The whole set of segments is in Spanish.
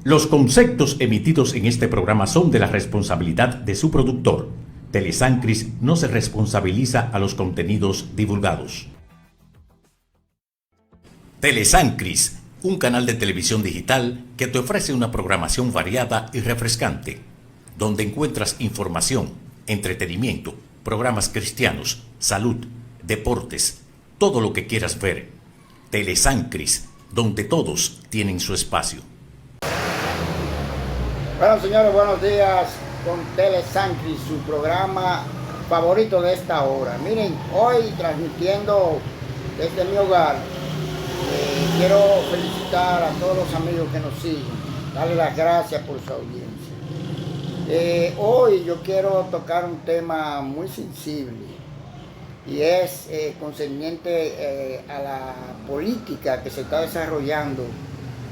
Los conceptos emitidos en este programa son de la responsabilidad de su productor. Telesancris no se responsabiliza a los contenidos divulgados. Telesancris, un canal de televisión digital que te ofrece una programación variada y refrescante, donde encuentras información, entretenimiento, programas cristianos, salud, deportes, todo lo que quieras ver. Telesancris, donde todos tienen su espacio. Bueno, señores, buenos días con Telesancris, su programa favorito de esta hora. Miren, hoy transmitiendo desde mi hogar, quiero felicitar a todos los amigos que nos siguen, darles las gracias por su audiencia. Hoy yo quiero tocar un tema muy sensible y es concerniente a la política que se está desarrollando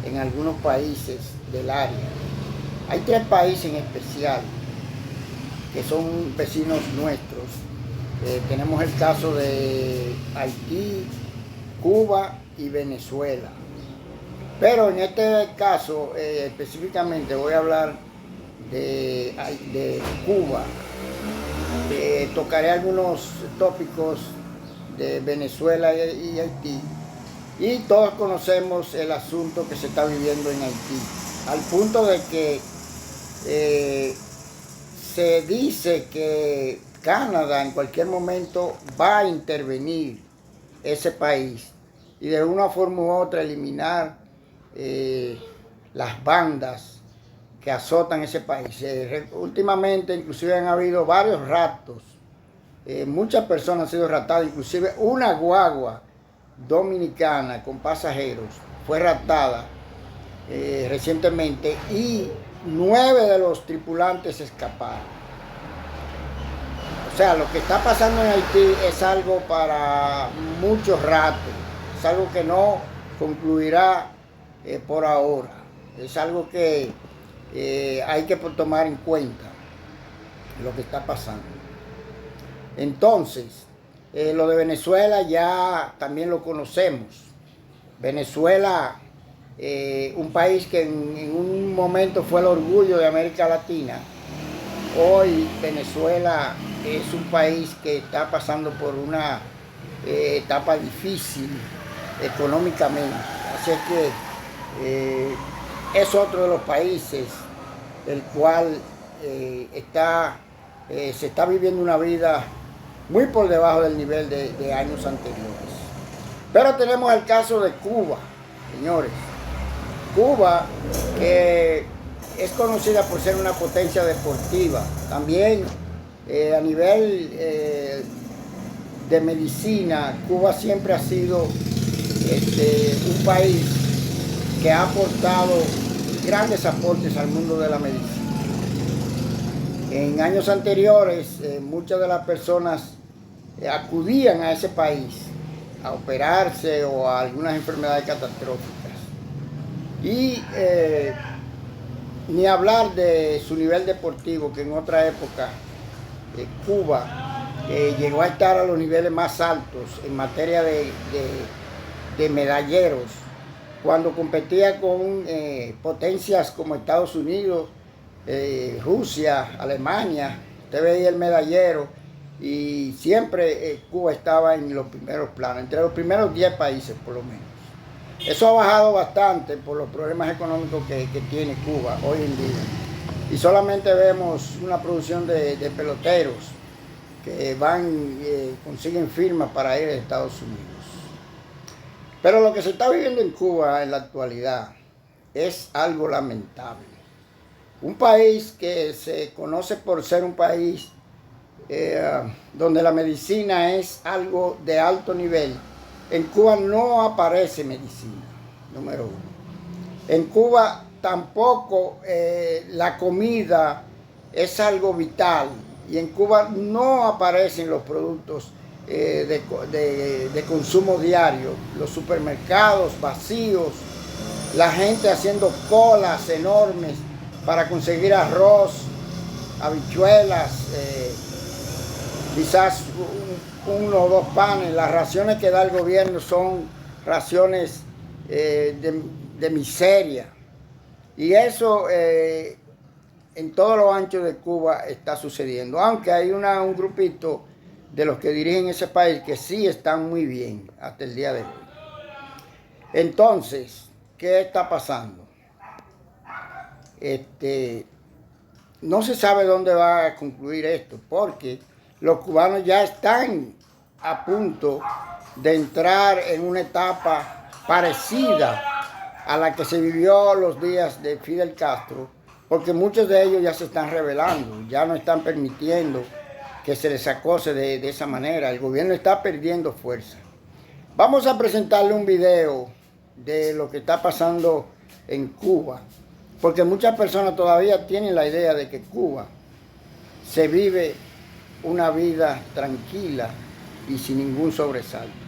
en algunos países del área. Hay 3 países en especial que son vecinos nuestros. Tenemos el caso de Haití, Cuba y Venezuela. Pero en este caso específicamente voy a hablar de Cuba. Tocaré algunos tópicos de Venezuela y Haití. Y todos conocemos el asunto que se está viviendo en Haití, al punto de que se dice que Canadá en cualquier momento va a intervenir ese país y de una forma u otra eliminar las bandas que azotan ese país. Últimamente inclusive han habido varios raptos, muchas personas han sido raptadas, inclusive una guagua dominicana con pasajeros fue raptada recientemente y 9 de los tripulantes escaparon. O sea, lo que está pasando en Haití es algo para mucho rato, es algo que no concluirá por ahora, es algo que hay que tomar en cuenta lo que está pasando. Entonces, lo de Venezuela ya también lo conocemos. Venezuela, un país que en un momento fue el orgullo de América Latina, hoy Venezuela es un país que está pasando por una etapa difícil económicamente. Así es que es otro de los países el cual se está viviendo una vida muy por debajo del nivel de años anteriores. Pero tenemos el caso de Cuba, señores. Cuba, que es conocida por ser una potencia deportiva, también a nivel de medicina, Cuba siempre ha sido un país que ha aportado grandes aportes al mundo de la medicina. En años anteriores, muchas de las personas acudían a ese país a operarse o a algunas enfermedades catastróficas. Y ni hablar de su nivel deportivo, que en otra época Cuba llegó a estar a los niveles más altos en materia de medalleros, cuando competía con potencias como Estados Unidos, Rusia, Alemania. Usted veía el medallero y siempre Cuba estaba en los primeros planos, entre los primeros 10 países por lo menos. Eso ha bajado bastante por los problemas económicos que tiene Cuba hoy en día. Y solamente vemos una producción de peloteros que consiguen firmas para ir a Estados Unidos. Pero lo que se está viviendo en Cuba en la actualidad es algo lamentable. Un país que se conoce por ser un país donde la medicina es algo de alto nivel. En Cuba no aparece medicina, número 1. En Cuba tampoco la comida es algo vital. Y en Cuba no aparecen los productos de consumo diario. Los supermercados vacíos, la gente haciendo colas enormes para conseguir arroz, habichuelas, quizás 1 o 2 panes. Las raciones que da el gobierno son raciones de miseria. Y eso en todo lo ancho de Cuba está sucediendo, aunque hay un grupito de los que dirigen ese país que sí están muy bien hasta el día de hoy. Entonces, ¿qué está pasando? No se sabe dónde va a concluir esto, porque los cubanos ya están a punto de entrar en una etapa parecida a la que se vivió los días de Fidel Castro, porque muchos de ellos ya se están rebelando, ya no están permitiendo que se les acose de esa manera. El gobierno está perdiendo fuerza. Vamos a presentarle un video de lo que está pasando en Cuba, porque muchas personas todavía tienen la idea de que Cuba se vive una vida tranquila y sin ningún sobresalto.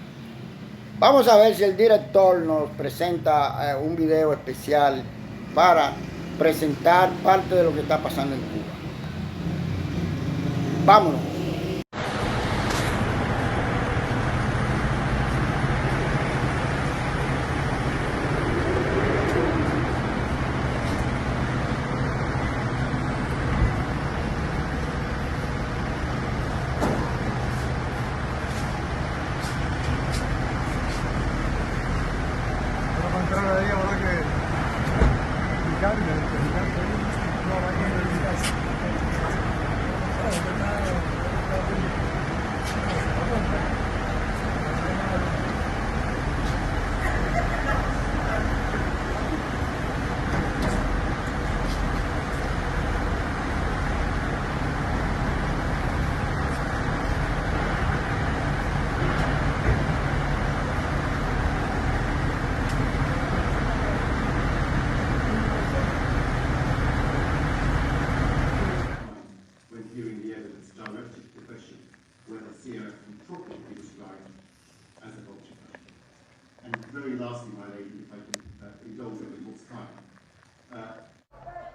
Vamos a ver si el director nos presenta un video especial para presentar parte de lo que está pasando en Cuba. Vámonos.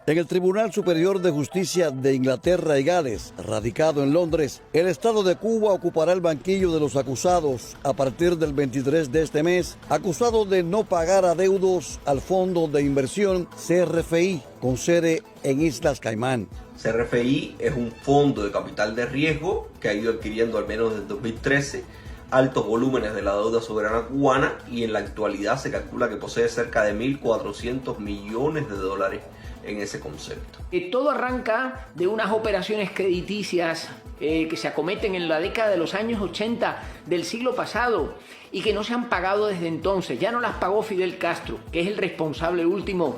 En el Tribunal Superior de Justicia de Inglaterra y Gales, radicado en Londres, el Estado de Cuba ocupará el banquillo de los acusados a partir del 23 de este mes, acusados de no pagar adeudos al Fondo de Inversión CRFI, con sede en Islas Caimán. CRFI es un fondo de capital de riesgo que ha ido adquiriendo al menos desde 2013 altos volúmenes de la deuda soberana cubana y en la actualidad se calcula que posee cerca de 1.400 millones de dólares en ese concepto. Todo arranca de unas operaciones crediticias que se acometen en la década de los años 80 del siglo pasado y que no se han pagado desde entonces. Ya no las pagó Fidel Castro, que es el responsable último.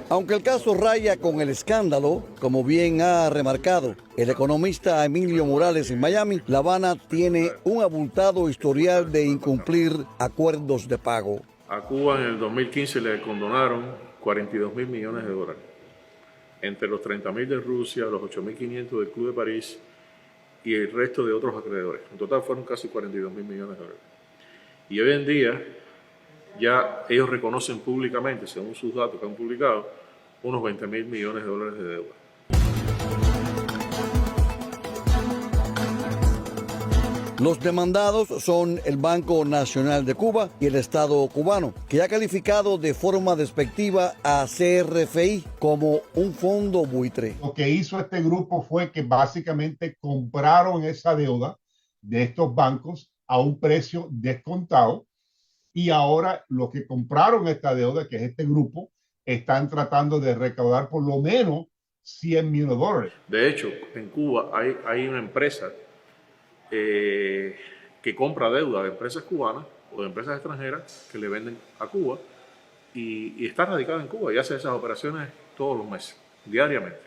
Aunque el caso raya con el escándalo, como bien ha remarcado el economista Emilio Morales en Miami, La Habana tiene un abultado historial de incumplir acuerdos de pago. A Cuba en el 2015 le condonaron 42.000 millones de dólares, entre los 30.000 de Rusia, los 8.500 del Club de París y el resto de otros acreedores. En total fueron casi 42.000 millones de dólares. Y hoy en día ya ellos reconocen públicamente, según sus datos que han publicado, unos 20.000 millones de dólares de deuda. Los demandados son el Banco Nacional de Cuba y el Estado cubano, que ha calificado de forma despectiva a CRFI como un fondo buitre. Lo que hizo este grupo fue que básicamente compraron esa deuda de estos bancos a un precio descontado y ahora los que compraron esta deuda, que es este grupo, están tratando de recaudar por lo menos $100 millones. De hecho, en Cuba hay una empresa que compra deuda de empresas cubanas o de empresas extranjeras que le venden a Cuba y está radicada en Cuba y hace esas operaciones todos los meses, diariamente.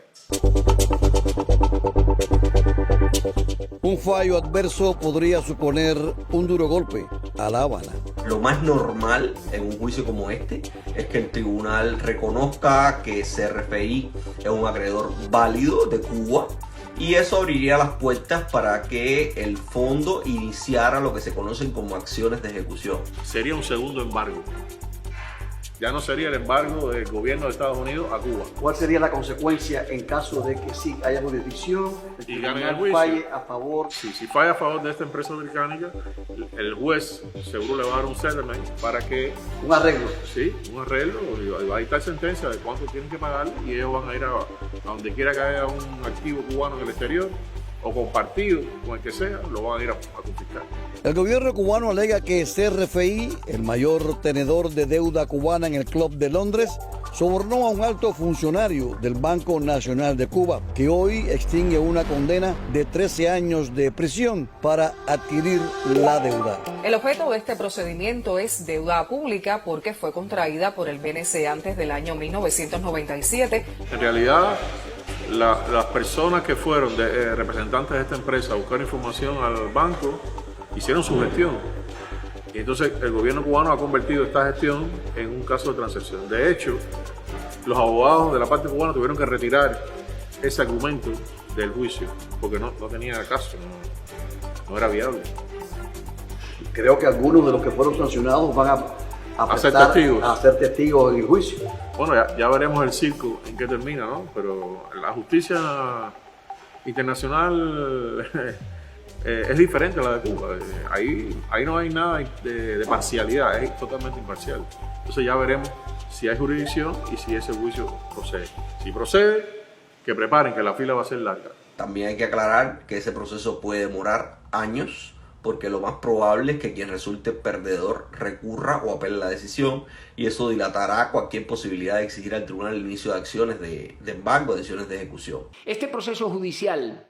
Un fallo adverso podría suponer un duro golpe a La Habana. Lo más normal en un juicio como este es que el tribunal reconozca que CRFI es un acreedor válido de Cuba y eso abriría las puertas para que el fondo iniciara lo que se conocen como acciones de ejecución. Sería un segundo embargo. Ya no sería el embargo del gobierno de Estados Unidos a Cuba. ¿Cuál sería la consecuencia en caso de que sí haya jurisdicción, Y gane el juicio. falle a favor? Si falla a favor de esta empresa británica, el juez seguro le va a dar un settlement para que... Un arreglo. Sí, un arreglo, y va a dictar sentencia de cuánto tienen que pagar y ellos van a ir a donde quiera que haya un activo cubano en el exterior o compartido con el que sea, lo van a ir a confiscar. El gobierno cubano alega que CRFI, el mayor tenedor de deuda cubana en el Club de Londres, sobornó a un alto funcionario del Banco Nacional de Cuba, que hoy extingue una condena de 13 años de prisión para adquirir la deuda. El objeto de este procedimiento es deuda pública porque fue contraída por el BNC antes del año 1997. En realidad, las personas que fueron representantes de esta empresa a buscar información al banco hicieron su gestión. Y entonces el gobierno cubano ha convertido esta gestión en un caso de transacción. De hecho, los abogados de la parte cubana tuvieron que retirar ese argumento del juicio porque no tenía caso, no era viable. Creo que algunos de los que fueron sancionados van a ser testigos en el juicio. Bueno, ya veremos el circo en qué termina, ¿no? Pero la justicia internacional es diferente a la de Cuba. Ahí no hay nada de parcialidad, es totalmente imparcial. Entonces ya veremos si hay jurisdicción y si ese juicio procede. Si procede, que preparen, que la fila va a ser larga. También hay que aclarar que ese proceso puede demorar años, porque lo más probable es que quien resulte perdedor recurra o apele la decisión, y eso dilatará cualquier posibilidad de exigir al tribunal el inicio de acciones de embargo, de acciones de ejecución. Este proceso judicial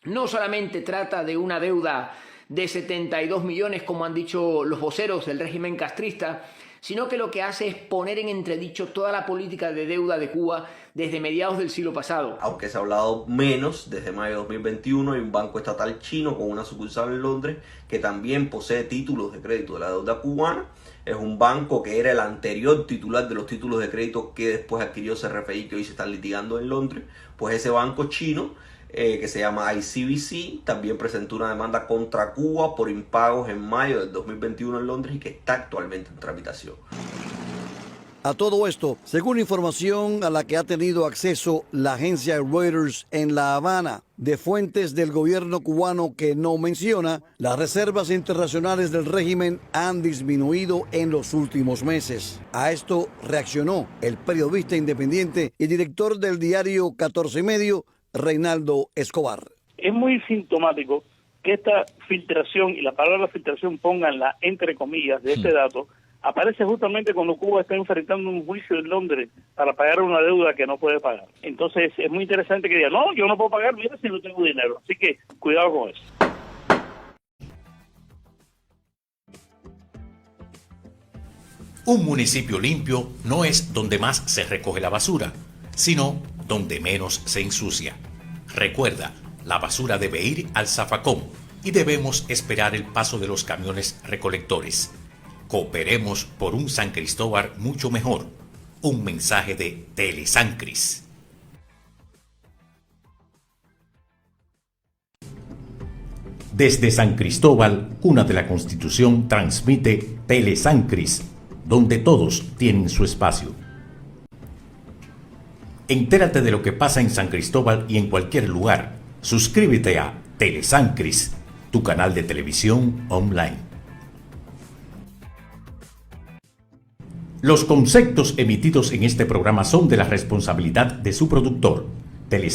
no solamente trata de una deuda de 72 millones, como han dicho los voceros del régimen castrista, sino que lo que hace es poner en entredicho toda la política de deuda de Cuba desde mediados del siglo pasado. Aunque se ha hablado menos, desde mayo de 2021 hay un banco estatal chino con una sucursal en Londres que también posee títulos de crédito de la deuda cubana. Es un banco que era el anterior titular de los títulos de crédito que después adquirió CRFI, que hoy se están litigando en Londres. Pues ese banco chino, que se llama ICBC, también presentó una demanda contra Cuba por impagos en mayo del 2021 en Londres y que está actualmente en tramitación. A todo esto, según información a la que ha tenido acceso la agencia Reuters en La Habana, de fuentes del gobierno cubano que no menciona, las reservas internacionales del régimen han disminuido en los últimos meses. A esto reaccionó el periodista independiente y director del diario 14 y Medio, Reinaldo Escobar. Es muy sintomático que esta filtración, y la palabra filtración pónganla entre comillas, de este dato, aparece justamente cuando Cuba está enfrentando un juicio en Londres para pagar una deuda que no puede pagar. Entonces es muy interesante que diga, no, yo no puedo pagar, mira si no tengo dinero. Así que cuidado con eso. Un municipio limpio no es donde más se recoge la basura, sino donde menos se ensucia. Recuerda, la basura debe ir al zafacón y debemos esperar el paso de los camiones recolectores. Cooperemos por un San Cristóbal mucho mejor. Un mensaje de Telesancris. Desde San Cristóbal, cuna de la Constitución, transmite Telesancris, donde todos tienen su espacio. Entérate de lo que pasa en San Cristóbal y en cualquier lugar. Suscríbete a Telesancris, tu canal de televisión online. Los conceptos emitidos en este programa son de la responsabilidad de su productor. Telesancris